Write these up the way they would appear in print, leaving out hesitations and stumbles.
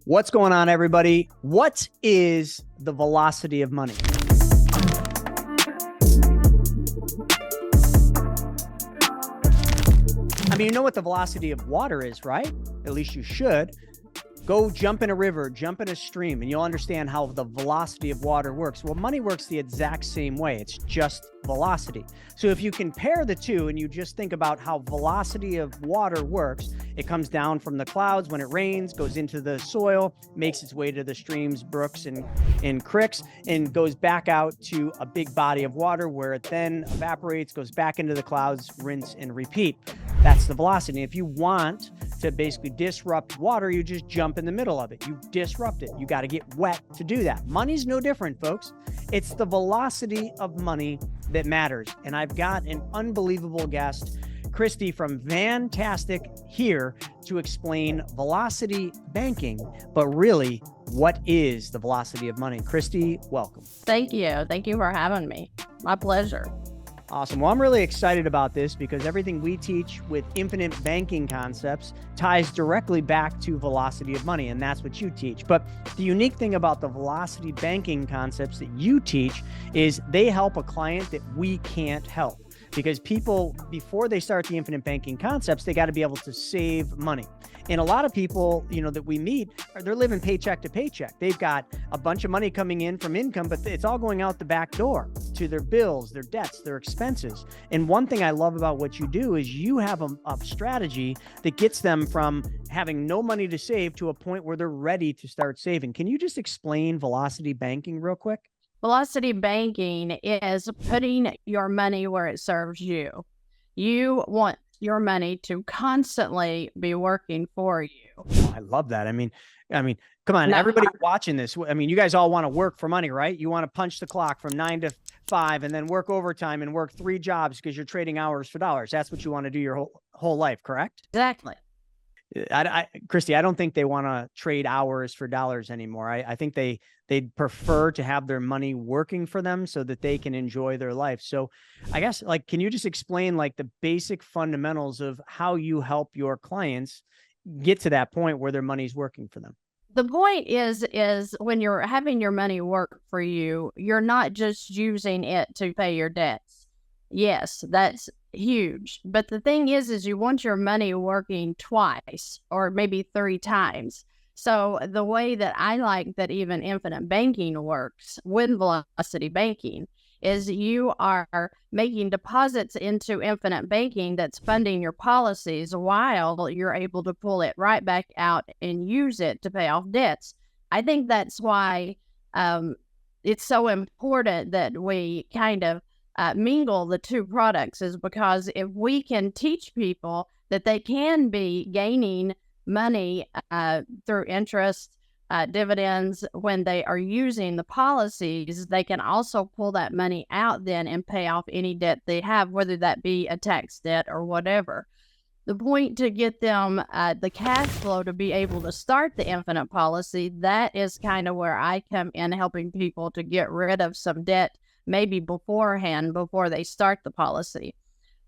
What's going on, everybody? What is the velocity of money? I mean, you know what the velocity of water is, right? At least you should. Go jump in a river, jump in a stream, and you'll understand how the velocity of water works. Well, money works the exact same way. It's just velocity. So if you compare the two and you just think about how velocity of water works, it comes down from the clouds when it rains, goes into the soil, makes its way to the streams, brooks, and creeks, and goes back out to a big body of water where it then evaporates, goes back into the clouds, rinse and repeat. That's the velocity. If you want to basically disrupt water, you just jump in the middle of it. You disrupt it. You got to get wet to do that. Money's no different, folks. It's the velocity of money that matters. And I've got an unbelievable guest, Christy from VANNTastic, here to explain velocity banking, but really, what is the velocity of money? Christy, welcome. Thank you. Thank you for having me. My pleasure. Awesome. Well, I'm really excited about this because everything we teach with infinite banking concepts ties directly back to velocity of money, and that's what you teach. But the unique thing about the velocity banking concepts that you teach is they help a client that we can't help. Because people, before they start the infinite banking concepts, they got to be able to save money. And a lot of people, that we meet, they're living paycheck to paycheck. They've got a bunch of money coming in from income, but it's all going out the back door to their bills, their debts, their expenses. And one thing I love about what you do is you have a strategy that gets them from having no money to save to a point where they're ready to start saving. Can you just explain velocity banking real quick? Velocity banking is putting your money where it serves you. You want your money to constantly be working for you. Oh, I love that. I mean, come on, everybody watching this. I mean, you guys all want to work for money, right? You want to punch the clock from 9 to 5 and then work overtime and work 3 jobs because you're trading hours for dollars. That's what you want to do your whole life, correct? Exactly. Christy, I don't think they want to trade hours for dollars anymore. I think they'd prefer to have their money working for them so that they can enjoy their life. So I guess, can you just explain the basic fundamentals of how you help your clients get to that point where their money's working for them? The point is when you're having your money work for you, you're not just using it to pay your debts. Yes, that's huge. But the thing is you want your money working twice or maybe 3 times. So the way that I like that even infinite banking works with velocity banking is you are making deposits into infinite banking that's funding your policies while you're able to pull it right back out and use it to pay off debts. I think that's why it's so important that we kind of mingle the two products, is because if we can teach people that they can be gaining money through interest, dividends, when they are using the policies, they can also pull that money out then and pay off any debt they have, whether that be a tax debt or whatever. The point to get them the cash flow to be able to start the infinite policy, that is kind of where I come in, helping people to get rid of some debt maybe beforehand, before they start the policy.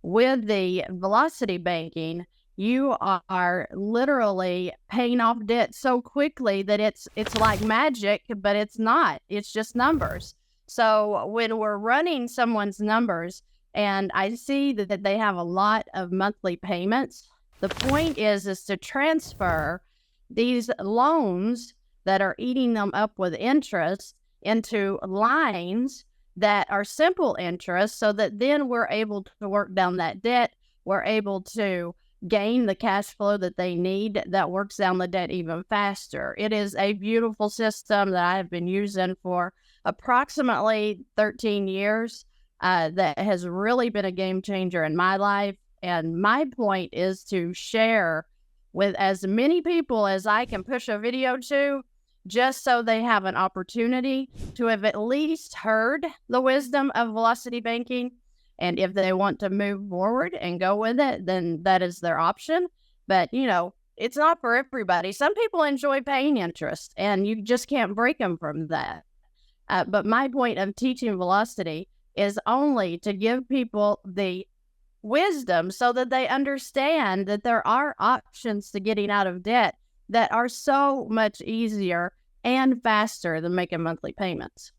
With the velocity banking, you are literally paying off debt so quickly that it's like magic, but it's not. It's just numbers. So when we're running someone's numbers and I see that they have a lot of monthly payments, the point is to transfer these loans that are eating them up with interest into lines that are simple interest, so that then we're able to work down that debt. We're able to gain the cash flow that they need that works down the debt even faster. It is a beautiful system that I have been using for approximately 13 years that has really been a game changer in my life. And my point is to share with as many people as I can push a video to, just so they have an opportunity to have at least heard the wisdom of velocity banking. And if they want to move forward and go with it, then that is their option. But, it's not for everybody. Some people enjoy paying interest, and you just can't break them from that. But my point of teaching velocity is only to give people the wisdom so that they understand that there are options to getting out of debt that are so much easier and faster than making monthly payments.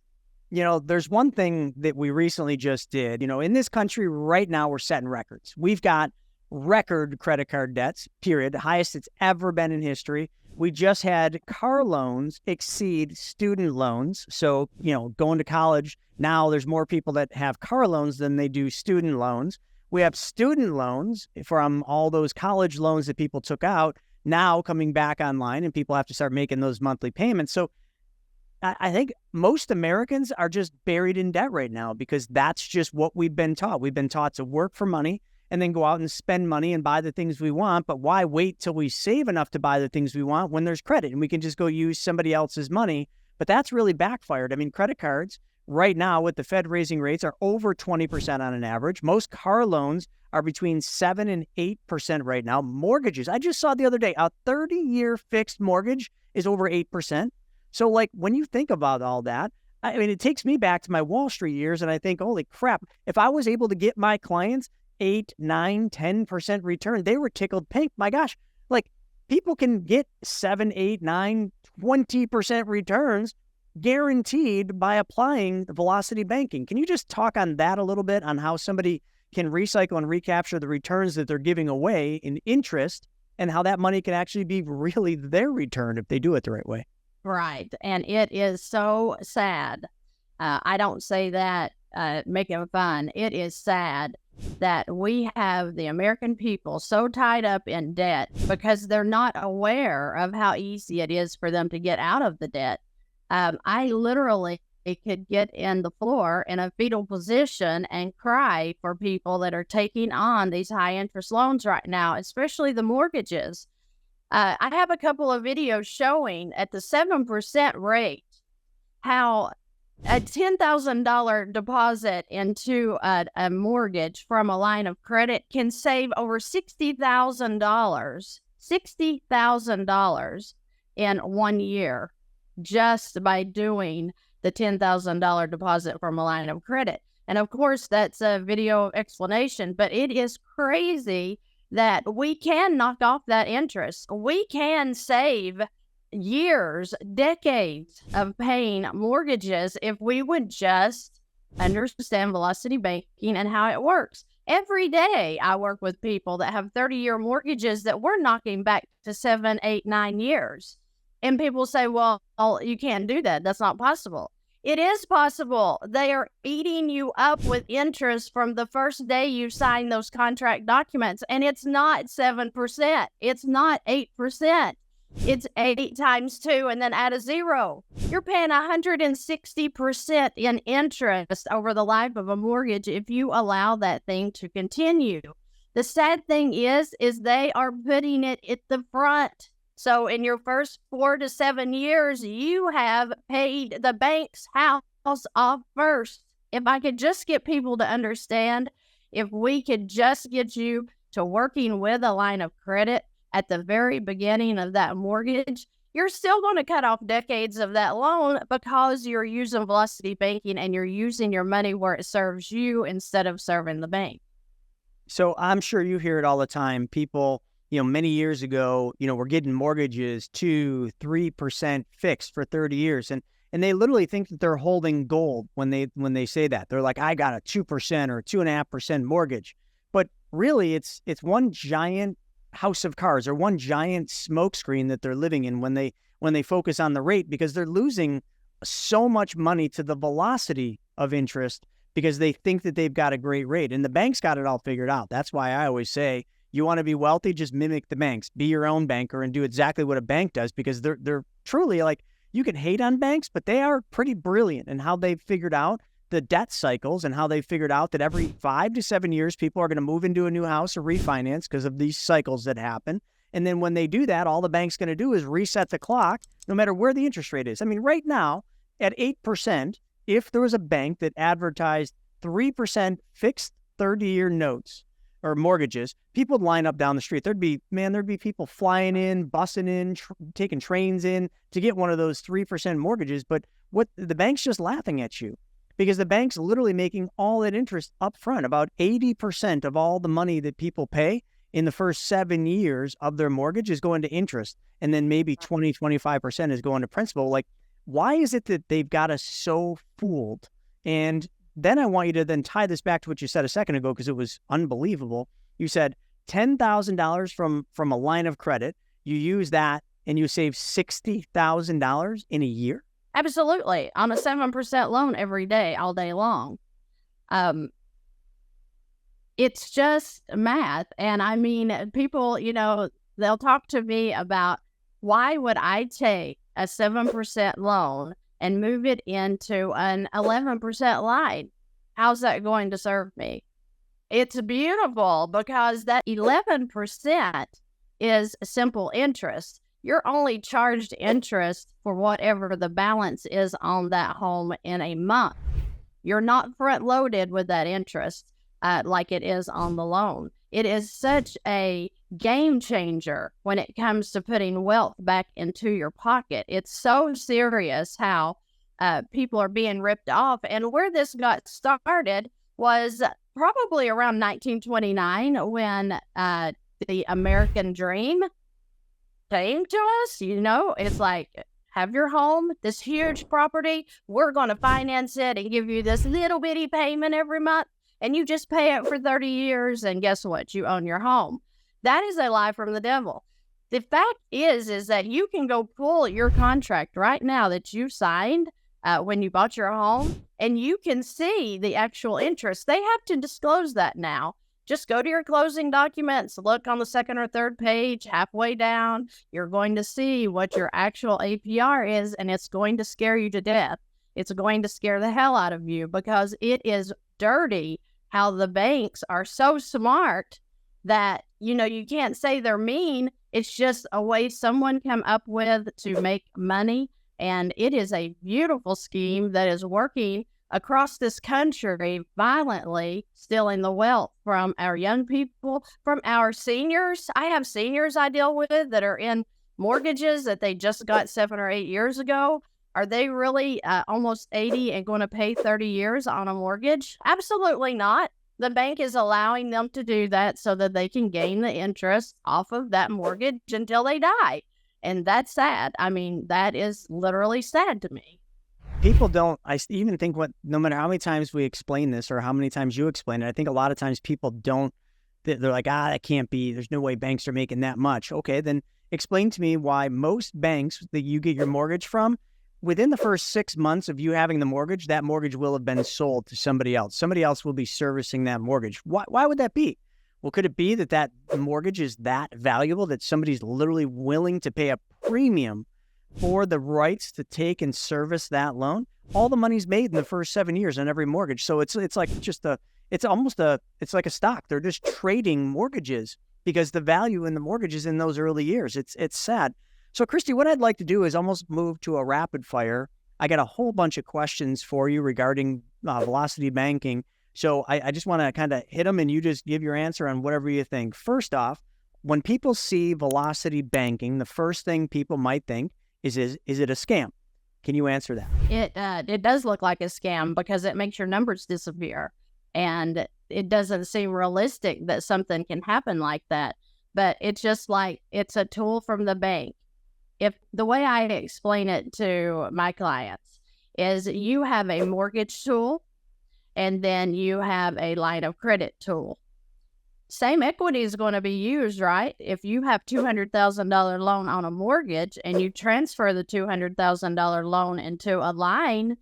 There's one thing that we recently just did. In this country right now, we're setting records. We've got record credit card debts, period, the highest it's ever been in history. We just had car loans exceed student loans. So, going to college, now there's more people that have car loans than they do student loans. We have student loans from all those college loans that people took out now coming back online, and people have to start making those monthly payments. So I think most Americans are just buried in debt right now because that's just what we've been taught. We've been taught to work for money and then go out and spend money and buy the things we want. But why wait till we save enough to buy the things we want when there's credit and we can just go use somebody else's money? But that's really backfired. I mean, credit cards right now with the Fed raising rates are over 20% on an average. Most car loans are between 7 and 8% right now. Mortgages, I just saw the other day, a 30-year fixed mortgage is over 8%. So when you think about all that, I mean, it takes me back to my Wall Street years and I think, holy crap, if I was able to get my clients 8, 9, 10% return, they were tickled pink. My gosh, people can get 7, 8, 9, 20% returns guaranteed by applying the velocity banking. Can you just talk on that a little bit on how somebody can recycle and recapture the returns that they're giving away in interest and how that money can actually be really their return if they do it the right way? Right. And it is so sad. I don't say that making fun. It is sad that we have the American people so tied up in debt because they're not aware of how easy it is for them to get out of the debt. I literally could get in the floor in a fetal position and cry for people that are taking on these high interest loans right now, especially the mortgages. I have a couple of videos showing at the 7% rate how a $10,000 deposit into a mortgage from a line of credit can save over $60,000 in 1 year just by doing the $10,000 deposit from a line of credit. And of course, that's a video explanation, but it is crazy that we can knock off that interest. We can save years, decades of paying mortgages if we would just understand velocity banking and how it works. Every day I work with people that have 30-year mortgages that we're knocking back to 7, 8, 9 years. And people say, well, you can't do that. That's not possible. It is possible. They are eating you up with interest from the first day you sign those contract documents. And it's not 7%. It's not 8%. It's 8 times 2 and then add a 0. You're paying 160% in interest over the life of a mortgage if you allow that thing to continue. The sad thing is they are putting it at the front. So in your first 4 to 7 years, you have paid the bank's house off first. If I could just get people to understand, if we could just get you to working with a line of credit at the very beginning of that mortgage, you're still going to cut off decades of that loan because you're using velocity banking and you're using your money where it serves you instead of serving the bank. So I'm sure you hear it all the time. People, many years ago, we're getting mortgages 2, 3% fixed for 30 years. And they literally think that they're holding gold when they say that. They're like, I got a 2% or 2.5% mortgage. But really it's one giant house of cards or one giant smoke screen that they're living in when they focus on the rate, because they're losing so much money to the velocity of interest because they think that they've got a great rate. And the bank's got it all figured out. That's why I always say, you want to be wealthy, just mimic the banks. Be your own banker and do exactly what a bank does, because they're truly you can hate on banks, but they are pretty brilliant in how they've figured out the debt cycles and how they figured out that every 5 to 7 years, people are going to move into a new house or refinance because of these cycles that happen. And then when they do that, all the bank's going to do is reset the clock no matter where the interest rate is. I mean, right now at 8%, if there was a bank that advertised 3% fixed 30-year notes or mortgages, people would line up down the street. There'd be people flying in, busing in, taking trains in to get one of those 3% mortgages. But what the bank's just laughing at you, because the bank's literally making all that interest up front. About 80% of all the money that people pay in the first 7 years of their mortgage is going to interest, and then maybe 20, 25% is going to principal. Like, why is it that they've got us so fooled? And then I want you to then tie this back to what you said a second ago, because it was unbelievable. You said $10,000 from a line of credit. You use that and you save $60,000 in a year? Absolutely. On a 7% loan every day, all day long. It's just math. And I mean, people, they'll talk to me about, why would I take a 7% loan and move it into an 11% line? How's that going to serve me? It's beautiful, because that 11% is simple interest. You're only charged interest for whatever the balance is on that home in a month. You're not front loaded with that interest like it is on the loan. It is such a game changer when it comes to putting wealth back into your pocket. It's so serious how people are being ripped off. And where this got started was probably around 1929, when the American dream came to us. It's like, have your home, this huge property, we're going to finance it and give you this little bitty payment every month, and you just pay it for 30 years, and guess what? You own your home. That is a lie from the devil. The fact is that you can go pull your contract right now that you signed when you bought your home, and you can see the actual interest. They have to disclose that now. Just go to your closing documents, look on the second or third page, halfway down. You're going to see what your actual APR is, and it's going to scare you to death. It's going to scare the hell out of you, because it is dirty how the banks are so smart that, you can't say they're mean. It's just a way someone come up with to make money. And it is a beautiful scheme that is working across this country, violently stealing the wealth from our young people, from our seniors. I have seniors I deal with that are in mortgages that they just got 7 or 8 years ago. Are they really almost 80 and going to pay 30 years on a mortgage? Absolutely not. The bank is allowing them to do that so that they can gain the interest off of that mortgage until they die. And that's sad. I mean, that is literally sad to me. People don't, I even think no matter how many times we explain this or how many times you explain it, I think a lot of times people don't, they're like, that can't be, there's no way banks are making that much. Okay, then explain to me why most banks that you get your mortgage from, within the first 6 months of you having the mortgage, that mortgage will have been sold to somebody else. Somebody else will be servicing that mortgage. Why would that be? Well, could it be that mortgage is that valuable that somebody's literally willing to pay a premium for the rights to take and service that loan? All the money's made in the first 7 years on every mortgage. So it's like it's like a stock. They're just trading mortgages because the value in the mortgage is in those early years. It's sad. So Christy, what I'd like to do is almost move to a rapid fire. I got a whole bunch of questions for you regarding velocity banking. So I just want to kind of hit them and you just give your answer on whatever you think. First off, when people see velocity banking, the first thing people might think is it a scam? Can you answer that? It does look like a scam because it makes your numbers disappear. And it doesn't seem realistic that something can happen like that. But it's just like, it's a tool from the bank. If the way I explain it to my clients is you have a mortgage tool and then you have a line of credit tool. Same equity is going to be used, right? If you have $200,000 loan on a mortgage and you transfer the $200,000 loan into a line,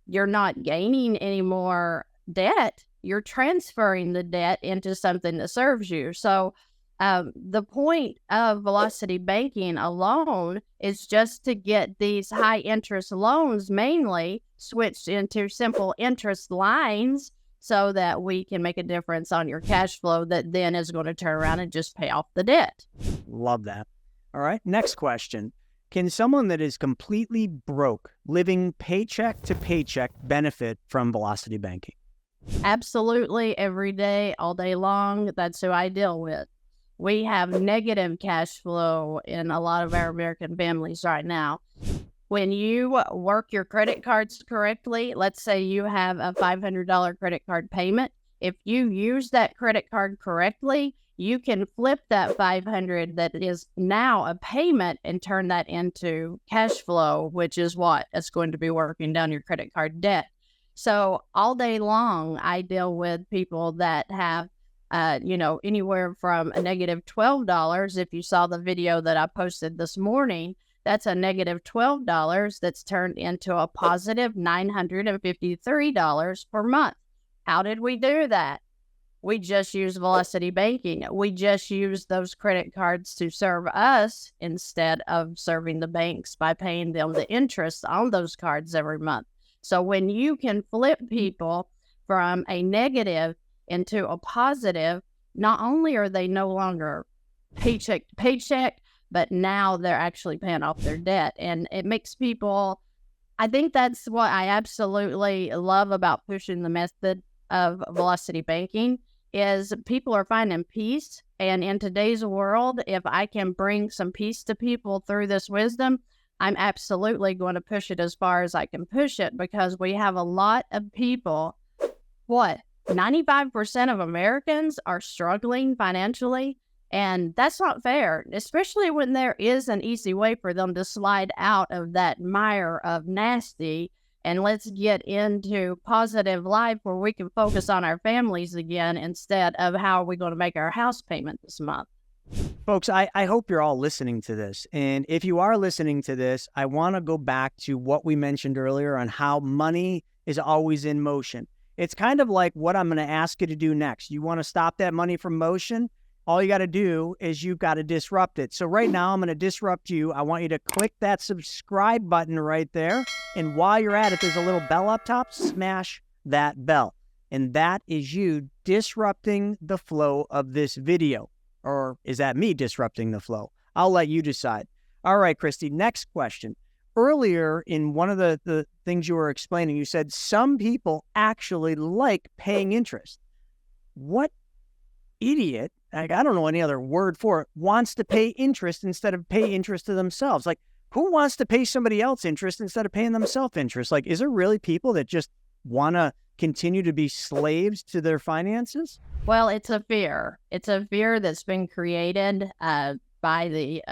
you're not gaining any more debt. You're transferring the debt into something that serves you. So the point of velocity banking alone is just to get these high interest loans mainly switched into simple interest lines so that we can make a difference on your cash flow that then is going to turn around and just pay off the debt. Love that. All right. Next question. Can someone that is completely broke, living paycheck to paycheck, benefit from velocity banking? Absolutely. Every day, all day long. That's who I deal with. We have negative cash flow in a lot of our American families right now. When you work your credit cards correctly, let's say you have a $500 credit card payment. If you use that credit card correctly, you can flip that 500 that is now a payment and turn that into cash flow, which is what it's going to be working down your credit card debt. So all day long, I deal with people that have, anywhere from a negative $12. If you saw the video that I posted this morning, that's a negative $12 that's turned into a positive $953 per month. How did we do that? We just use Velocity Banking. We just use those credit cards to serve us instead of serving the banks by paying them the interest on those cards every month. So when you can flip people from a negative into a positive, not only are they no longer paycheck to paycheck, but now they're actually paying off their debt. And it makes people, I think that's what I absolutely love about pushing the method of Velocity Banking, is people are finding peace. And in today's world, if I can bring some peace to people through this wisdom, I'm absolutely going to push it as far as I can push it, because we have a lot of people, 95% of Americans are struggling financially. And that's not fair, especially when there is an easy way for them to slide out of that mire of nasty. And let's get into positive life where we can focus on our families again instead of how are we going to make our house payment this month. Folks, I hope you're all listening to this. And if you are listening to this, I want to go back to what we mentioned earlier on how money is always in motion. It's kind of like what I'm going to ask you to do next. You want to stop that money from motion? All you got to do is you've got to disrupt it. So right now, I'm going to disrupt you. I want you to click that subscribe button right there. And while you're at it, there's a little bell up top. Smash that bell. And that is you disrupting the flow of this video. Or is that me disrupting the flow? I'll let you decide. All right, Christy, next question. Earlier in one of the things you were explaining, you said some people actually like paying interest. What idiot, I don't know any other word for it, wants to pay interest instead of pay interest to themselves? Like, who wants to pay somebody else interest instead of paying themselves interest? Like, is there really people that just want to continue to be slaves to their finances? Well, it's a fear. It's a fear that's been created by the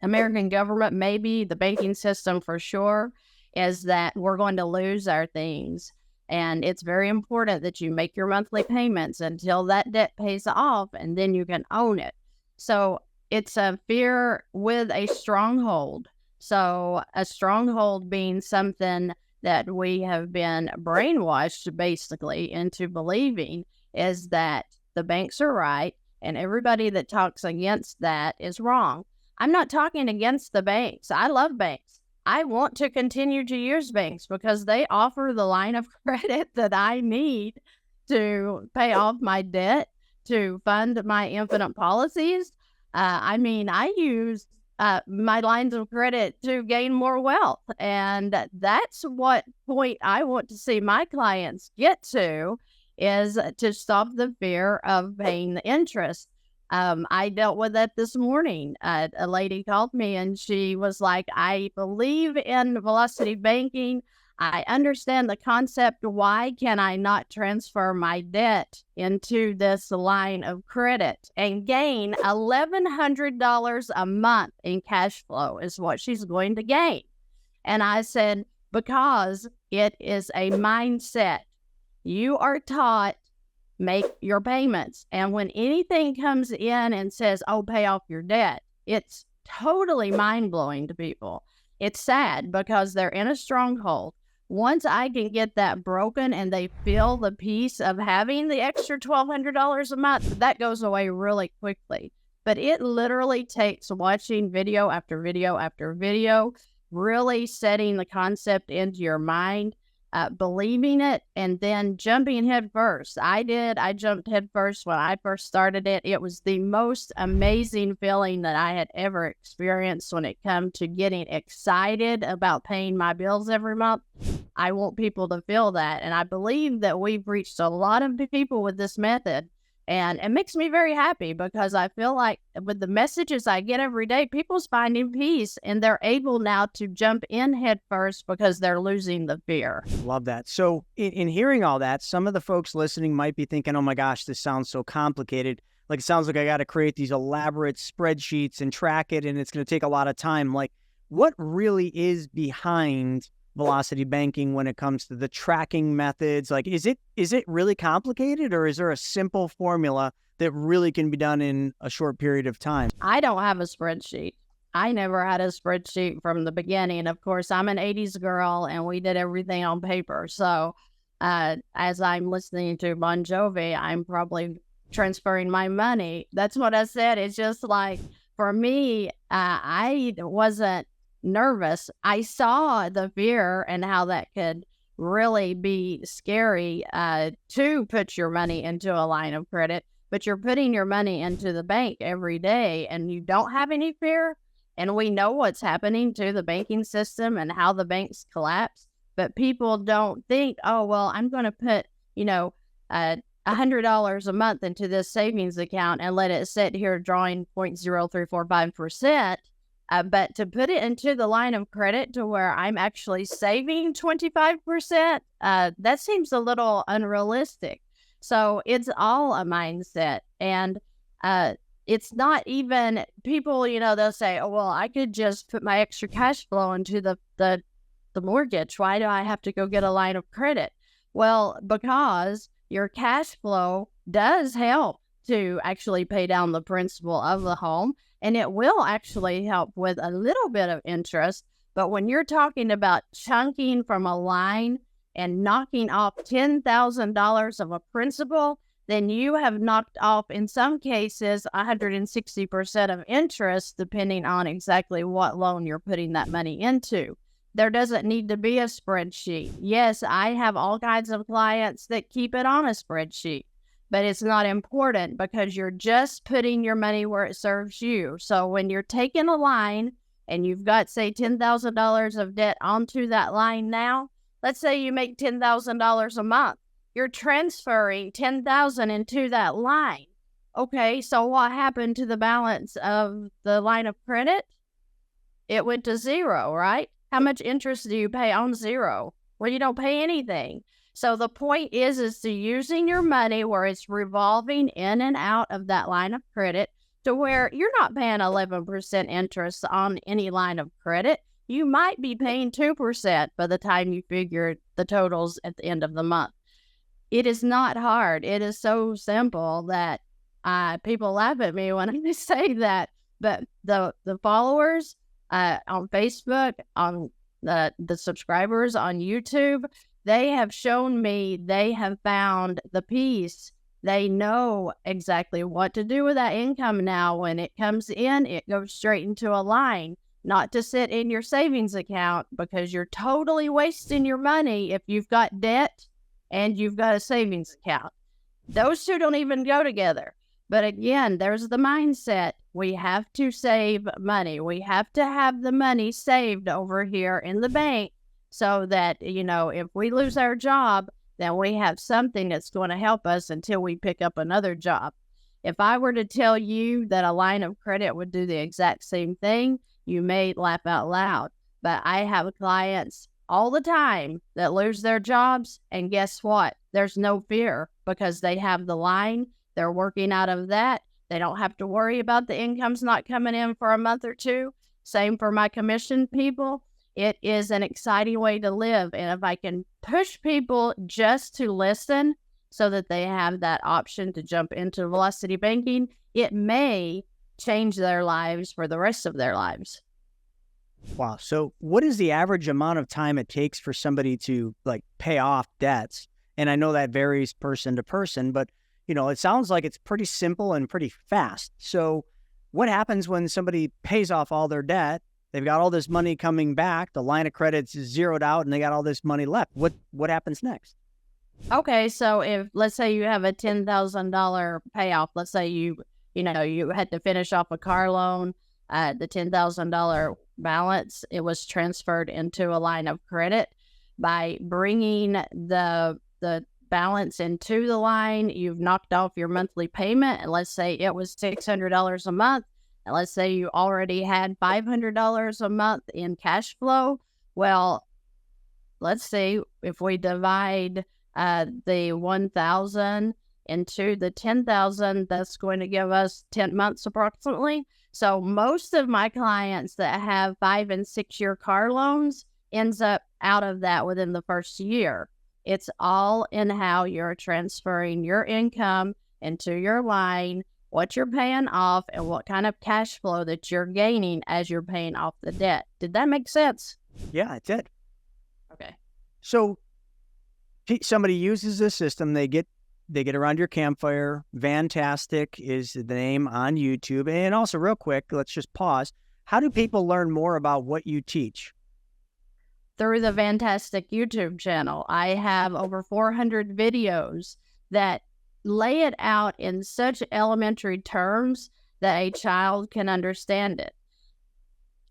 American government, maybe the banking system for sure, is that we're going to lose our things. And it's very important that you make your monthly payments until that debt pays off, and then you can own it. So it's a fear with a stronghold. So a stronghold being something that we have been brainwashed basically into believing is that the banks are right and everybody that talks against that is wrong. I'm not talking against the banks. I love banks. I want to continue to use banks because they offer the line of credit that I need to pay off my debt, to fund my infinite policies. I use my lines of credit to gain more wealth. And that's what point I want to see my clients get to, is to stop the fear of paying the interest. I dealt with that this morning. A lady called me and she was like, I believe in Velocity Banking. I understand the concept. Why can I not transfer my debt into this line of credit and gain $1,100 a month in cash flow is what she's going to gain? And I said, because it is a mindset. You are taught, make your payments. And when anything comes in and says, oh, pay off your debt, it's totally mind-blowing to people. It's sad because they're in a stronghold. Once I can get that broken and they feel the peace of having the extra $1,200 a month, that goes away really quickly. But it literally takes watching video after video after video, really setting the concept into your mind, believing it, and then jumping head first. I jumped head first when I first started it. It was the most amazing feeling that I had ever experienced when it came to getting excited about paying my bills every month. I want people to feel that. And I believe that we've reached a lot of people with this method. And it makes me very happy because I feel like with the messages I get every day, people's finding peace and they're able now to jump in head first because they're losing the fear. Love that. So in hearing all that, some of the folks listening might be thinking, oh my gosh, this sounds so complicated. Like, it sounds like I got to create these elaborate spreadsheets and track it, and it's going to take a lot of time. Like, what really is behind velocity banking when it comes to the tracking methods? Like, is it really complicated, or is there a simple formula that really can be done in a short period of time? I don't have a spreadsheet. I never had a spreadsheet from the beginning. Of course, I'm an 80s girl and we did everything on paper. So as I'm listening to Bon Jovi, I'm probably transferring my money. That's what I said. It's just like, for me, I wasn't nervous. I saw the fear and how that could really be scary to put your money into a line of credit, but you're putting your money into the bank every day and you don't have any fear. And we know what's happening to the banking system and how the banks collapse, but people don't think, oh, well, I'm going to put, $100 a month into this savings account and let it sit here drawing 0.0345%. But to put it into the line of credit to where I'm actually saving 25%, that seems a little unrealistic. So it's all a mindset. And it's not even people, they'll say, oh, well, I could just put my extra cash flow into the mortgage. Why do I have to go get a line of credit? Well, because your cash flow does help to actually pay down the principal of the home, and it will actually help with a little bit of interest. But when you're talking about chunking from a line and knocking off $10,000 of a principal, then you have knocked off, in some cases, 160% of interest, depending on exactly what loan you're putting that money into. There doesn't need to be a spreadsheet. Yes, I have all kinds of clients that keep it on a spreadsheet, but it's not important because you're just putting your money where it serves you. So when you're taking a line and you've got, say, $10,000 of debt onto that line now, let's say you make $10,000 a month. You're transferring $10,000 into that line. Okay, so what happened to the balance of the line of credit? It went to zero, right? How much interest do you pay on zero? Well, you don't pay anything. So the point is to using your money where it's revolving in and out of that line of credit to where you're not paying 11% interest on any line of credit. You might be paying 2% by the time you figure the totals at the end of the month. It is not hard. It is so simple that people laugh at me when I say that. But the followers on Facebook, on the subscribers on YouTube, they have shown me they have found the peace. They know exactly what to do with that income now. When it comes in, it goes straight into a line, not to sit in your savings account because you're totally wasting your money if you've got debt and you've got a savings account. Those two don't even go together. But again, there's the mindset. We have to save money. We have to have the money saved over here in the bank so that, if we lose our job, then we have something that's going to help us until we pick up another job. If I were to tell you that a line of credit would do the exact same thing, you may laugh out loud. But I have clients all the time that lose their jobs, and guess what? There's no fear because they have the line. They're working out of that. They don't have to worry about the income's not coming in for a month or two. Same for my commission people. It is an exciting way to live. And if I can push people just to listen so that they have that option to jump into velocity banking, it may change their lives for the rest of their lives. Wow. So what is the average amount of time it takes for somebody to pay off debts? And I know that varies person to person, but it sounds like it's pretty simple and pretty fast. So what happens when somebody pays off all their debt? They've got all this money coming back. The line of credit's zeroed out and they got all this money left. What happens next? Okay. So if, let's say you have a $10,000 payoff, let's say you had to finish off a car loan, the $10,000 balance, it was transferred into a line of credit. By bringing the balance into the line, you've knocked off your monthly payment. And let's say it was $600 a month. And let's say you already had $500 a month in cash flow. Well, let's see if we divide the 1,000 into the 10,000. That's going to give us 10 months approximately. So most of my clients that have 5 and 6 year car loans ends up out of that within the first year. It's all in how you're transferring your income into your line, what you're paying off, and what kind of cash flow that you're gaining as you're paying off the debt. Did that make sense? Yeah, it did. Okay. So somebody uses this system, they get around your campfire. VANNTastic is the name on YouTube. And also, real quick, let's just pause. How do people learn more about what you teach? Through the VANNTastic YouTube channel. I have over 400 videos that lay it out in such elementary terms that a child can understand it.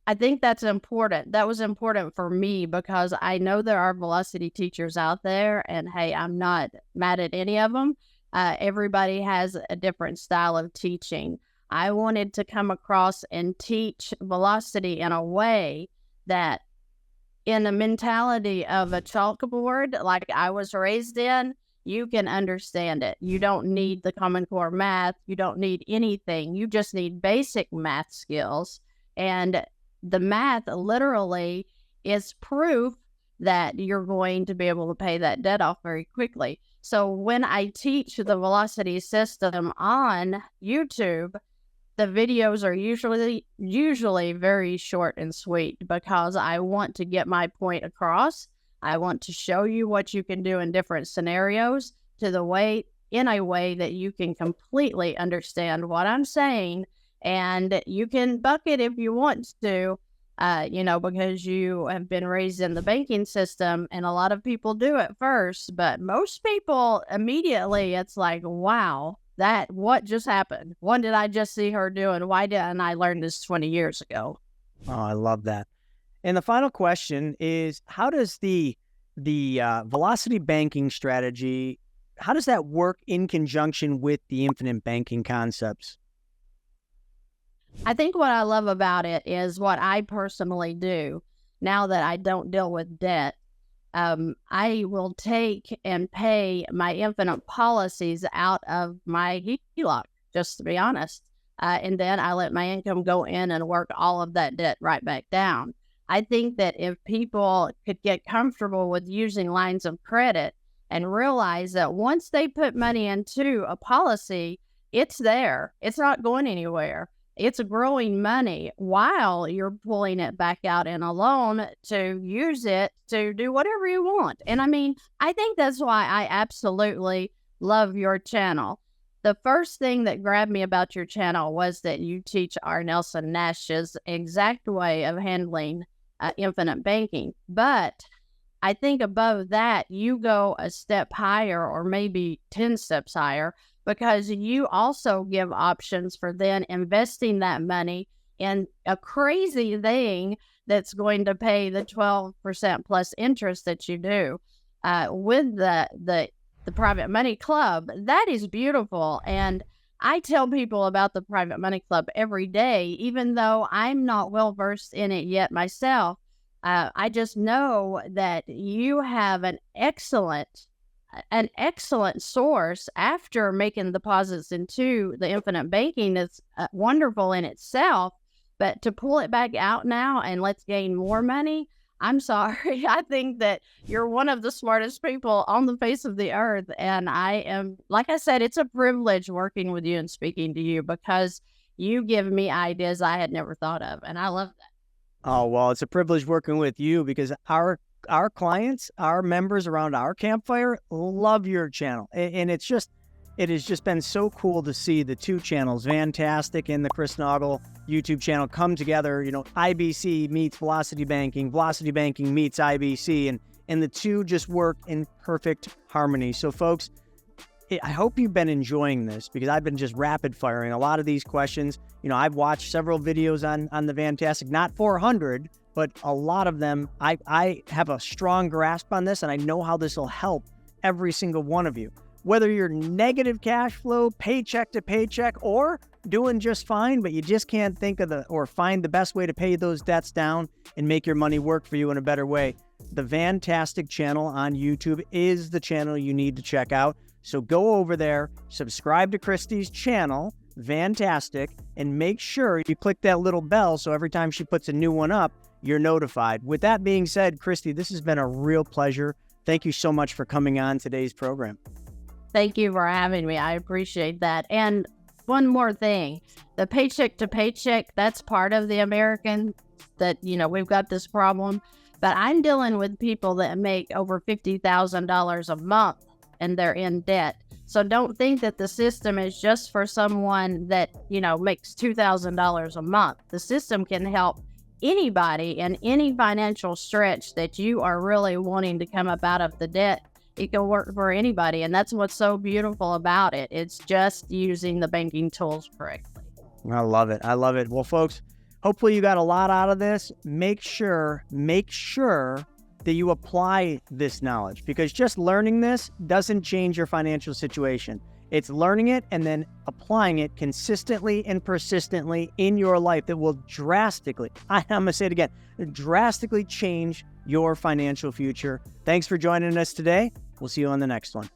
I think that's important. That was important for me because I know there are velocity teachers out there, and hey, I'm not mad at any of them. Everybody has a different style of teaching. I wanted to come across and teach velocity in a way that, in the mentality of a chalkboard, like I was raised in, you can understand it. You don't need the Common Core math. You don't need anything. You just need basic math skills. And the math literally is proof that you're going to be able to pay that debt off very quickly. So when I teach the velocity system on YouTube, the videos are usually very short and sweet because I want to get my point across. I want to show you what you can do in different scenarios in a way that you can completely understand what I'm saying. And you can buck it if you want to, because you have been raised in the banking system, and a lot of people do at first, but most people immediately, it's like, wow, what just happened? What did I just see her doing? Why didn't I learn this 20 years ago? Oh, I love that. And the final question is, how does the velocity banking strategy, how does that work in conjunction with the infinite banking concepts? I think what I love about it is what I personally do now that I don't deal with debt. I will take and pay my infinite policies out of my HELOC, just to be honest. And then I let my income go in and work all of that debt right back down. I think that if people could get comfortable with using lines of credit and realize that once they put money into a policy, it's there. It's not going anywhere. It's growing money while you're pulling it back out in a loan to use it to do whatever you want. And I mean, I think that's why I absolutely love your channel. The first thing that grabbed me about your channel was that you teach our Nelson Nash's exact way of handling infinite banking. But I think above that, you go a step higher, or maybe 10 steps higher, because you also give options for then investing that money in a crazy thing that's going to pay the 12% plus interest that you do with the private money club. That is beautiful. And I tell people about the private money club every day, even though I'm not well versed in it yet myself. I just know that you have an excellent source after making deposits into the infinite banking. That's wonderful in itself, but to pull it back out now and let's gain more money, I'm sorry. I think that you're one of the smartest people on the face of the earth. And I am, like I said, it's a privilege working with you and speaking to you because you give me ideas I had never thought of. And I love that. Oh, well, it's a privilege working with you because our clients, our members around our campfire love your channel. And it has just been so cool to see the two channels, VANNTastic and the Chris Naugle YouTube channel, come together. IBC meets Velocity Banking meets IBC, and the two just work in perfect harmony. So folks, I hope you've been enjoying this because I've been just rapid firing a lot of these questions. I've watched several videos on the VANNTastic, not 400, but a lot of them. I have a strong grasp on this, and I know how this will help every single one of you. Whether you're negative cash flow, paycheck to paycheck, or doing just fine, but you just can't think of or find the best way to pay those debts down and make your money work for you in a better way, the VANNTastic channel on YouTube is the channel you need to check out. So go over there, subscribe to Christy's channel, VANNTastic, and make sure you click that little bell so every time she puts a new one up, you're notified. With that being said, Christy, this has been a real pleasure. Thank you so much for coming on today's program. Thank you for having me. I appreciate that. And one more thing, the paycheck to paycheck, that's part of the American that, we've got this problem. But I'm dealing with people that make over $50,000 a month and they're in debt. So don't think that the system is just for someone that, makes $2,000 a month. The system can help anybody in any financial stretch that you are really wanting to come up out of the debt. It can work for anybody. And that's what's so beautiful about it. It's just using the banking tools correctly. I love it. I love it. Well, folks, hopefully you got a lot out of this. Make sure that you apply this knowledge, because just learning this doesn't change your financial situation. It's learning it and then applying it consistently and persistently in your life that will drastically, I'm going to say it again, drastically change your financial future. Thanks for joining us today. We'll see you on the next one.